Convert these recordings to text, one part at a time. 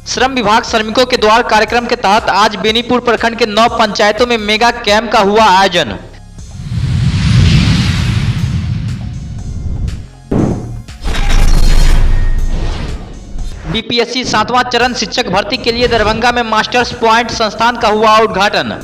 श्रम विभाग श्रमिकों के द्वार कार्यक्रम के तहत आज बेनीपुर प्रखंड के 9 पंचायतों में मेगा कैंप का हुआ आयोजन। बीपीएससी 7वां चरण शिक्षक भर्ती के लिए दरभंगा में मास्टर्स पॉइंट संस्थान का हुआ उद्घाटन।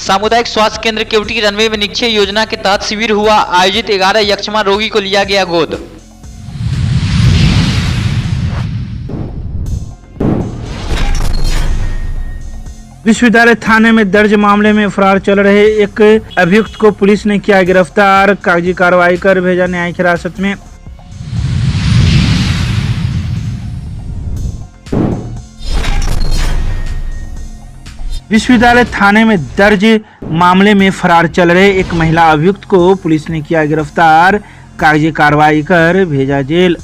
सामुदायिक स्वास्थ्य केंद्र केवटी रनवे में निक्षय योजना के तहत शिविर हुआ आयोजित। 11 यक्ष्मा रोगी को लिया गया गोद। विश्वविद्यालय थाने में दर्ज मामले में फरार चल रहे एक अभियुक्त को पुलिस ने किया गिरफ्तार। कागजी कार्रवाई कर भेजा न्यायिक हिरासत में। विश्वविद्यालय थाने में दर्ज मामले में फरार चल रहे एक महिला अभियुक्त को पुलिस ने किया गिरफ्तार। कागजी कार्रवाई कर भेजा जेल।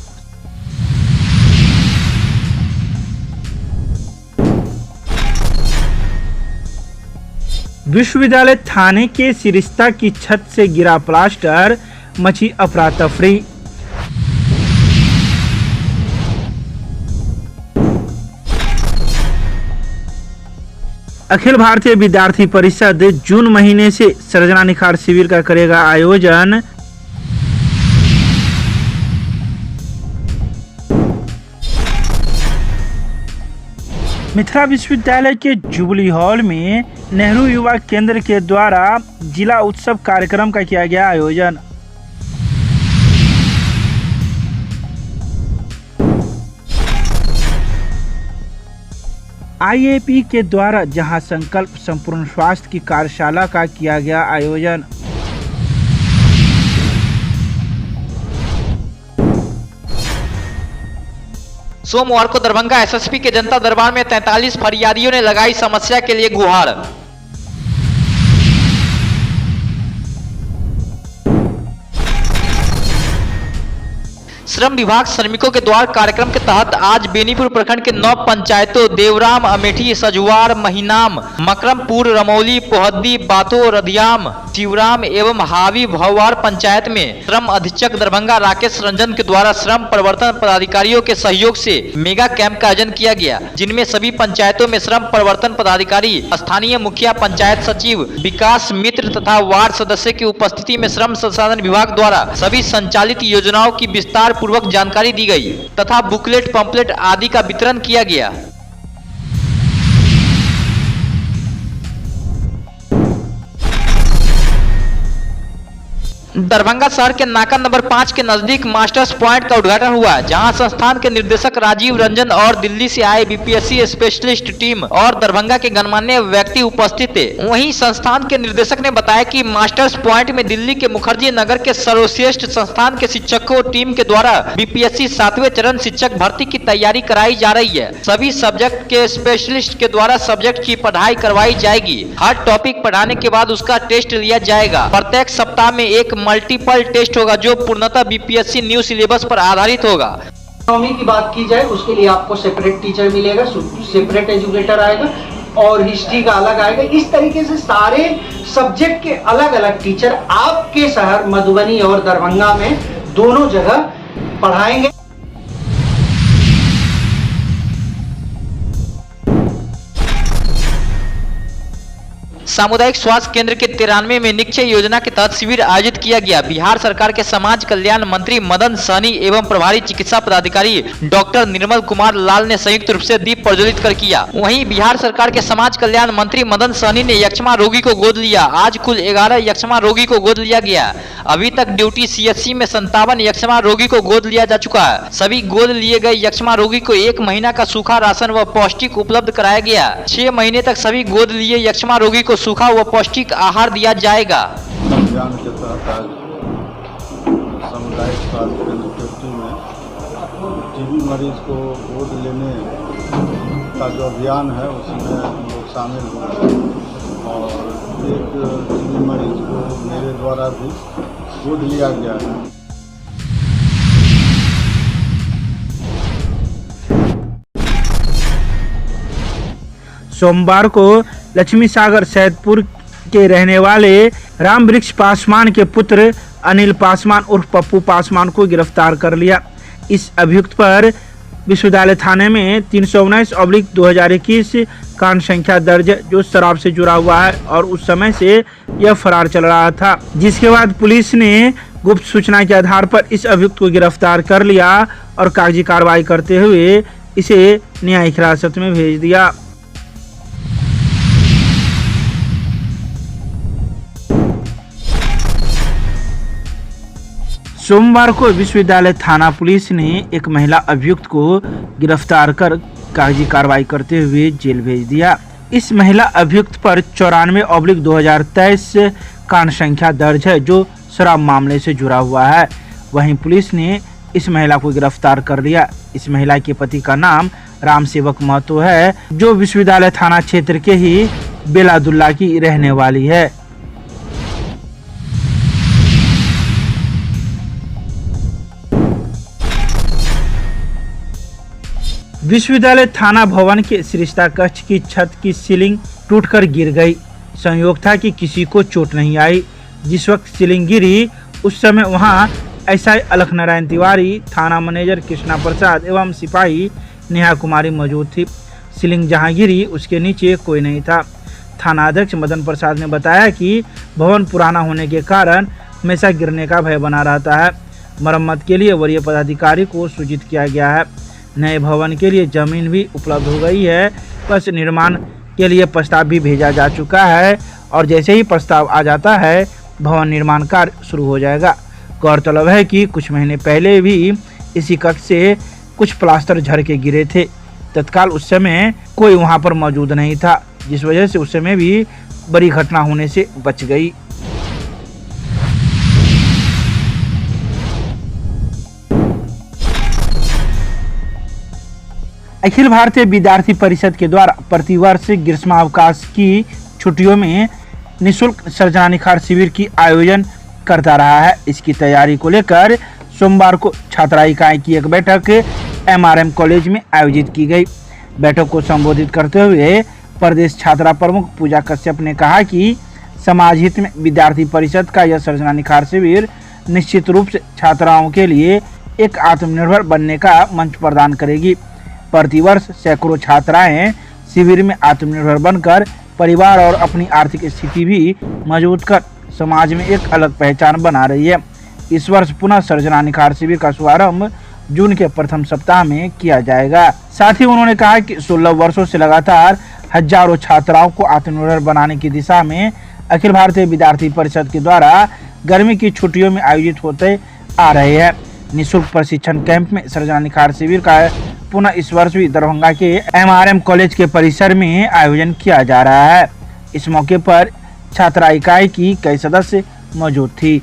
विश्वविद्यालय थाने के सिरिस्ता की छत से गिरा प्लास्टर, मची अफरा तफरी। अखिल भारतीय विद्यार्थी परिषद जून महीने से सर्जना निखार शिविर का करेगा आयोजन। मिथिला विश्वविद्यालय के जुबली हॉल में नेहरू युवा केंद्र के द्वारा जिला उत्सव कार्यक्रम का किया गया आयोजन। आईएपी के द्वारा जहां संकल्प संपूर्ण स्वास्थ्य की कार्यशाला का किया गया आयोजन। सोमवार को दरभंगा एसएसपी के जनता दरबार में 43 फरियादियों ने लगाई समस्या के लिए गुहार। श्रम विभाग श्रमिकों के द्वार कार्यक्रम के तहत आज बेनीपुर प्रखंड के 9 पंचायतों देवराम, अमेठी, सजुआर, महिनाम, मकरमपुर, रमौली, पोहद्दी, बातो, रधियाम, शिवराम एवं हावी भौवार पंचायत में श्रम अधीक्षक दरभंगा राकेश रंजन के द्वारा श्रम प्रवर्तन पदाधिकारियों के सहयोग से मेगा कैंप का आयोजन किया गया, जिनमें सभी पंचायतों में श्रम प्रवर्तन पदाधिकारी, स्थानीय मुखिया, पंचायत सचिव, विकास मित्र तथा वार्ड सदस्य की उपस्थिति में श्रम संसाधन विभाग द्वारा सभी संचालित योजनाओं की विस्तार पूर्वक जानकारी दी गई तथा बुकलेट, पंपलेट आदि का वितरण किया गया। दरभंगा शहर के नाका नंबर 5 के नजदीक मास्टर्स पॉइंट का उद्घाटन हुआ, जहां संस्थान के निर्देशक राजीव रंजन और दिल्ली से आए बीपीएससी स्पेशलिस्ट टीम और दरभंगा के गणमान्य व्यक्ति उपस्थित थे। वहीं संस्थान के निर्देशक ने बताया कि मास्टर्स पॉइंट में दिल्ली के मुखर्जी नगर के सर्वश्रेष्ठ संस्थान के शिक्षकों टीम के द्वारा बीपीएससी 7वें चरण शिक्षक भर्ती की तैयारी कराई जा रही है। सभी सब्जेक्ट के स्पेशलिस्ट के द्वारा सब्जेक्ट की पढ़ाई करवाई जाएगी। हर टॉपिक पढ़ाने के बाद उसका टेस्ट लिया जाएगा। प्रत्येक सप्ताह में एक मल्टीपल टेस्ट होगा जो पूर्णतः बीपीएससी न्यू सिलेबस पर आधारित होगा। इकोनॉमी की बात की जाए उसके लिए आपको सेपरेट टीचर मिलेगा, सेपरेट एजुकेटर आएगा और हिस्ट्री का अलग आएगा। इस तरीके से सारे सब्जेक्ट के अलग अलग टीचर आपके शहर मधुबनी और दरभंगा में दोनों जगह पढ़ाएंगे। सामुदायिक स्वास्थ्य केंद्र के 93 में निक्षय योजना के तहत शिविर आयोजित किया गया। बिहार सरकार के समाज कल्याण मंत्री मदन सहनी एवं प्रभारी चिकित्सा पदाधिकारी डॉक्टर निर्मल कुमार लाल ने संयुक्त रूप से दीप प्रज्वलित कर किया। वहीं बिहार सरकार के समाज कल्याण मंत्री मदन सहनी ने यक्ष्मा रोगी को गोद लिया। आज कुल 11 यक्ष्मा रोगी को गोद लिया गया। अभी तक ड्यूटी सीएचसी में 57 यक्ष्मा रोगी को गोद लिया जा चुका है। सभी गोद लिए गए यक्ष्मा रोगी को 1 महीना का सूखा राशन व पौष्टिक उपलब्ध कराया गया। 6 महीने तक सभी गोद लिए यक्ष्मा रोगी को सूखा व पौष्टिक आहार दिया जाएगा। अभियान के तहत आज सामुदायिक स्वास्थ्य केंद्र केवटी में टीबी मरीज को गोद लेने का जो अभियान है उसमें हम लोग शामिल हुए और एक टीबी मरीज को मेरे द्वारा भी गोद लिया गया है। सोमवार को लक्ष्मी सागर सैदपुर के रहने वाले राम वृक्ष पासवान के पुत्र अनिल पासवान उर्फ पप्पू पासवान को गिरफ्तार कर लिया। इस अभियुक्त पर विश्वविद्यालय थाने में 319/2021 कांड संख्या दर्ज है, जो शराब से जुड़ा हुआ है और उस समय से यह फरार चल रहा था, जिसके बाद पुलिस ने गुप्त सूचना के आधार पर इस अभियुक्त को गिरफ्तार कर लिया और कागजी कार्रवाई करते हुए इसे न्यायिक हिरासत में भेज दिया। सोमवार को विश्वविद्यालय थाना पुलिस ने एक महिला अभियुक्त को गिरफ्तार कर कागजी कार्रवाई करते हुए जेल भेज दिया। इस महिला अभियुक्त पर 94/2023 कांड संख्या दर्ज है, जो शराब मामले से जुड़ा हुआ है। वहीं पुलिस ने इस महिला को गिरफ्तार कर लिया। इस महिला के पति का नाम राम सेवक महतो है, जो विश्वविद्यालय थाना क्षेत्र के ही बेलादुल्ला की रहने वाली है। विश्वविद्यालय थाना भवन के सरिस्ता कक्ष की छत की सीलिंग टूटकर गिर गई। संयोग था कि किसी को चोट नहीं आई। जिस वक्त सीलिंग गिरी उस समय वहां एसआई अलख नारायण तिवारी, थाना मैनेजर कृष्णा प्रसाद एवं सिपाही नेहा कुमारी मौजूद थी। सीलिंग जहां गिरी उसके नीचे कोई नहीं था। थाना अध्यक्ष मदन प्रसाद ने बताया कि भवन पुराना होने के कारण हमेशा गिरने का भय बना रहता है। मरम्मत के लिए वरीय पदाधिकारी को सूचित किया गया है। नए भवन के लिए जमीन भी उपलब्ध हो गई है। बस निर्माण के लिए प्रस्ताव भी भेजा जा चुका है और जैसे ही प्रस्ताव आ जाता है भवन निर्माण कार्य शुरू हो जाएगा। गौरतलब है कि कुछ महीने पहले भी इसी कक्ष से कुछ प्लास्टर झड़ के गिरे थे। तत्काल उस समय कोई वहां पर मौजूद नहीं था, जिस वजह से उस समय भी बड़ी घटना होने से बच गई। अखिल भारतीय विद्यार्थी परिषद के द्वारा प्रतिवर्ष ग्रीष्मावकाश की छुट्टियों में निःशुल्क सर्जना निखार शिविर की आयोजन करता रहा है। इसकी तैयारी को लेकर सोमवार को छात्रा इकाई की एक बैठक MRM कॉलेज में आयोजित की गई। बैठक को संबोधित करते हुए प्रदेश छात्रा प्रमुख पूजा कश्यप ने कहा कि समाज हित में विद्यार्थी परिषद का यह सर्जना निखार शिविर निश्चित रूप से छात्राओं के लिए एक आत्मनिर्भर बनने का मंच प्रदान करेगी। प्रतिवर्ष सैकड़ों छात्राएं शिविर में आत्मनिर्भर बनकर परिवार और अपनी आर्थिक स्थिति भी मजबूत कर समाज में एक अलग पहचान बना रही है। इस वर्ष पुनः सर्जना निखार शिविर का शुभारंभ जून के प्रथम सप्ताह में किया जाएगा। साथ ही उन्होंने कहा कि 16 वर्षों से लगातार हजारों छात्राओं को आत्मनिर्भर बनाने की दिशा में अखिल भारतीय विद्यार्थी परिषद के द्वारा गर्मी की छुट्टियों में आयोजित होते आ रहे हैं। निःशुल्क प्रशिक्षण कैंप में सर्जना निखार शिविर का पुनः इस वर्ष भी दरभंगा के MRM कॉलेज के परिसर में आयोजन किया जा रहा है। इस मौके पर छात्रा इकाई की कई सदस्य मौजूद थी।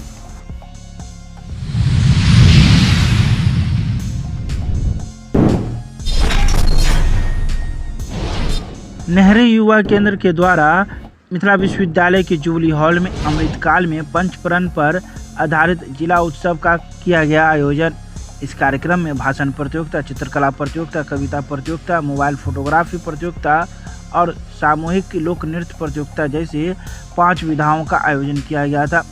नेहरू युवा केंद्र के द्वारा मिथिला विश्वविद्यालय के जुबली हॉल में अमृतकाल में पंचप्रण पर आधारित जिला उत्सव का किया गया आयोजन। इस कार्यक्रम में भाषण प्रतियोगिता, चित्रकला प्रतियोगिता, कविता प्रतियोगिता, मोबाइल फोटोग्राफी प्रतियोगिता और सामूहिक लोक नृत्य प्रतियोगिता जैसे 5 विधाओं का आयोजन किया गया था,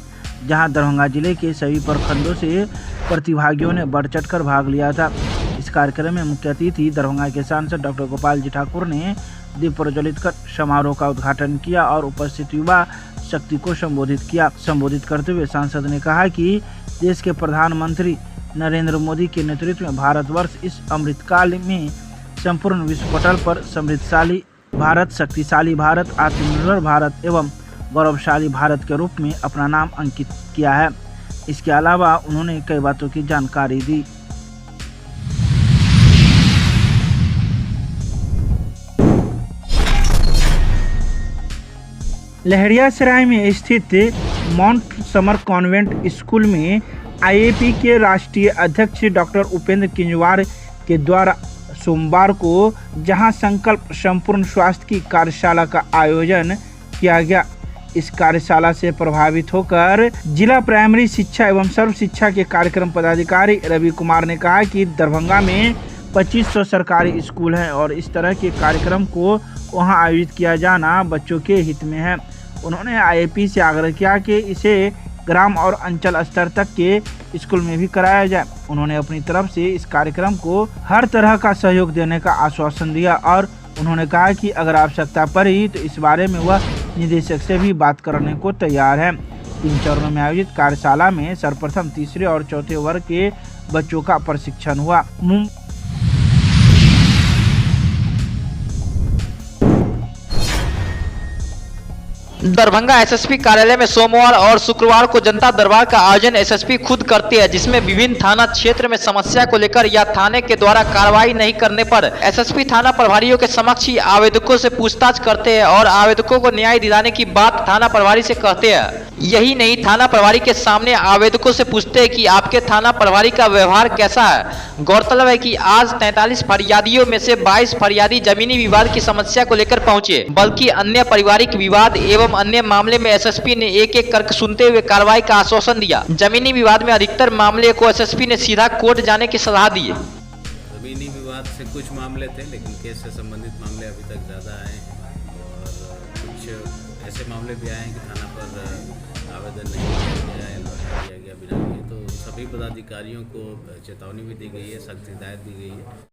जहां दरभंगा जिले के सभी प्रखंडों से प्रतिभागियों ने बढ़ चढ़कर भाग लिया था। इस कार्यक्रम में मुख्य अतिथि दरभंगा के सांसद डॉक्टर गोपाल जी ठाकुर ने दीप प्रज्वलित कर समारोह का उद्घाटन किया और उपस्थित युवा शक्ति को संबोधित करते हुए सांसद ने कहा कि देश के प्रधानमंत्री नरेंद्र मोदी के नेतृत्व में भारतवर्ष इस अमृतकाल में संपूर्ण विश्व पटल पर समृद्धशाली भारत, शक्तिशाली भारत, आत्मनिर्भर भारत एवं गौरवशाली भारत के रूप में अपना नाम अंकित किया है। इसके अलावा उन्होंने कई बातों की जानकारी दी। लहरियासराय में स्थित माउंट समर कॉन्वेंट स्कूल में IAP के राष्ट्रीय अध्यक्ष डॉक्टर उपेंद्र किंजवार के द्वारा सोमवार को जहां संकल्प संपूर्ण स्वास्थ्य की कार्यशाला का आयोजन किया गया। इस कार्यशाला से प्रभावित होकर जिला प्राइमरी शिक्षा एवं सर्व शिक्षा के कार्यक्रम पदाधिकारी रवि कुमार ने कहा कि दरभंगा में 2500 सरकारी स्कूल हैं और इस तरह के कार्यक्रम को वहां आयोजित किया जाना बच्चों के हित में है। उन्होंने आईएपी से आग्रह किया कि इसे ग्राम और अंचल स्तर तक के स्कूल में भी कराया जाए। उन्होंने अपनी तरफ से इस कार्यक्रम को हर तरह का सहयोग देने का आश्वासन दिया और उन्होंने कहा कि अगर आवश्यकता पड़ी तो इस बारे में वह निदेशक से भी बात करने को तैयार है। 3 चरणों में आयोजित कार्यशाला में सर्वप्रथम तीसरे और चौथे वर्ग के बच्चों का प्रशिक्षण हुआ। दरभंगा एसएसपी कार्यालय में सोमवार और शुक्रवार को जनता दरबार का आयोजन एसएसपी खुद करते हैं, जिसमें विभिन्न थाना क्षेत्र में समस्या को लेकर या थाने के द्वारा कार्रवाई नहीं करने पर एसएसपी थाना प्रभारियों के समक्ष ही आवेदकों से पूछताछ करते हैं और आवेदकों को न्याय दिलाने की बात थाना प्रभारी से कहते हैं। यही नहीं, थाना प्रभारी के सामने आवेदकों से पूछते हैं कि आपके थाना प्रभारी का व्यवहार कैसा है। गौरतलब है कि आज 43 फरियादियों में से 22 फरियादी जमीनी विवाद की समस्या को लेकर पहुंचे, बल्कि अन्य पारिवारिक विवाद एवं अन्य मामले में एसएसपी ने एक-एक करके सुनते हुए कार्रवाई का आश्वासन दिया। जमीनी विवाद में अधिकतर मामले को एसएसपी ने सीधा कोर्ट जाने की सलाह दी। जमीनी विवाद से कुछ मामले थे, लेकिन केस से संबंधित मामले अभी तक ज़्यादा आए हैं और कुछ ऐसे मामले भी आए हैं कि थाना पर आवेदन नहीं किया गया या किया गया बिना किए, तो सभी पदाधिकारियों को चेतावनी भी दी गई है, सख्त हिदायत दी गई है।